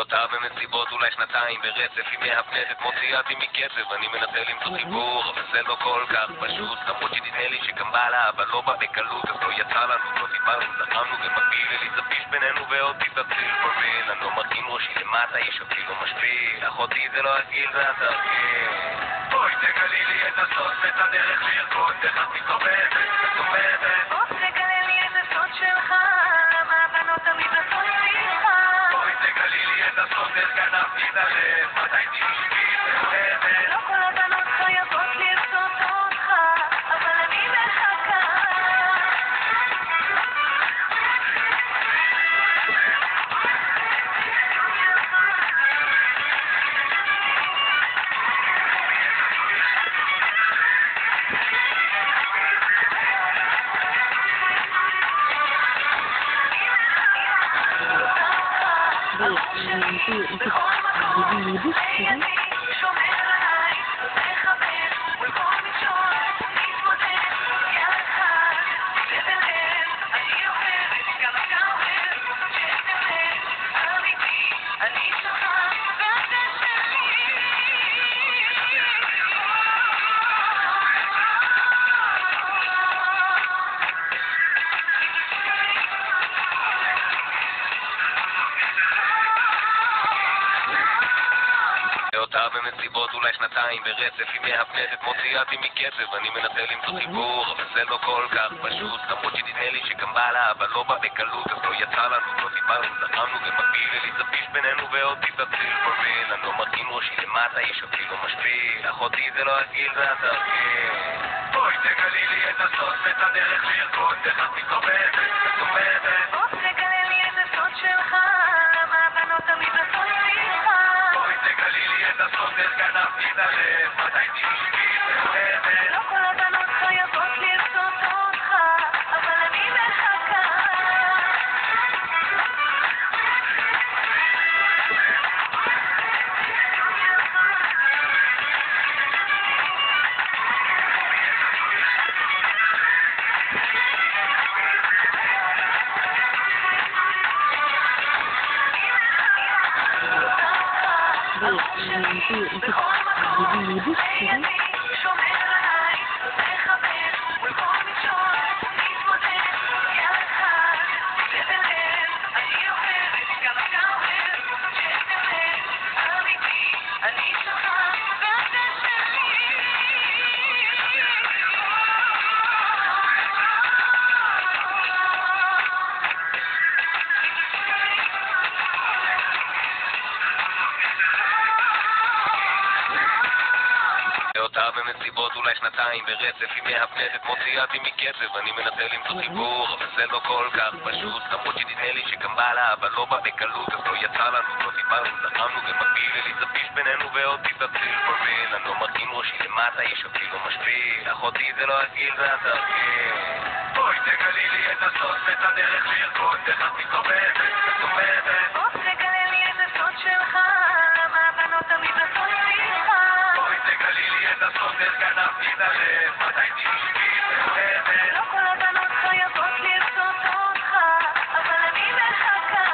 אותה במסיבות אולי שנתיים ברצף היא מהפנטת מוציאתי מקצב אני מנסה למצוא חיבור אבל זה לא כל כך פשוט למרות שנדמה לי שגם בא לה אבל לא בא בקלות אז לא יצא לנו לא דיברנו זרמנו במקביל ולהתזפיש בינינו ועוד תתציל פרביל אני לא מרכין ראשי למטה יש אותי לא משפיל אחותי זה לא הגיל זה התרגיל בואי תגלי לי את הסוד ואת הדרך לרקוד איך את מסתובבת בוא תגלה לי את הסוד שלך למה הבנות תמיד עושות סליחה בואי תגלי לי את הסוד איך גנבתי את הלב מתי תשבי ואוהבת לא כל הבנות חייבות לרצות אותך אבל אני מחכה בכל מקום לידי שומר עליי מחבר מול כל מכשול מתמודד יד אחד ובלב אני אוהבת גם אתה אוהב שתלך אמיתי אני שלך ואתה שלי אותה במסיבות אולי שנתיים ברצף היא מהפנטת מוציאתי מקצב אני מנסה למצוא חיבור אבל זה לא כל כך פשוט למרות שנדמה לי שגם בא לה אבל לא בא בקלות אז לא יצא לנו לא דיברנו זרמנו במקביל ולהתזפיש בינינו ועוד תתציל פרביל אני לא מרכין ראשי למטה יש אותי לא משפיל אחותי זה לא הגיל זה התרגיל בואי תגלי לי את הסוד ואת הדרך לרקוד איך את מסתובבת בוא תגלה לי את הסוד שלך למה הבנות תמיד עושות סליחה בואי תגלי לי את הסוד איך גנבתי את הלב מתי תשבי ואוהבת לא כל הבנות חייבות לרצות אותך אבל אני מחכה בכל מקום לידי שומר עליי מחבר מול כל מכשול מתמודד יד אחד ובלב אני אוהבת גם אתה אוהב שתלך אמיתי אני שלך ואתה שלי אותה במסיבות אולי שנתיים ברצף היא מהפנטת מוציאתי מקצב אני מנסה למצוא חיבור אבל זה לא כל כך פשוט למרות שנדמה לי שגם בא לה אבל לא בא בקלות אז לא יצא לנו לא דיברנו זרמנו במקביל ולהתזפיש בינינו ועוד תתציל פרביל אני לא מרכין ראשי למטה יש אותי לא משפיל אחותי זה לא הגיל זה התרגיל בואי תגלי לי את הסוד ואת הדרך לרקוד איך את מסתובבת בוא תגלה לי את הסוד שלך למה הבנות תמיד עושות סליחה בואי תגלי לי את הסוד איך גנבתי את הלב מתי תשבי ואוהבת לא כל הבנות חייבות לרצות אותך אבל אני מחכה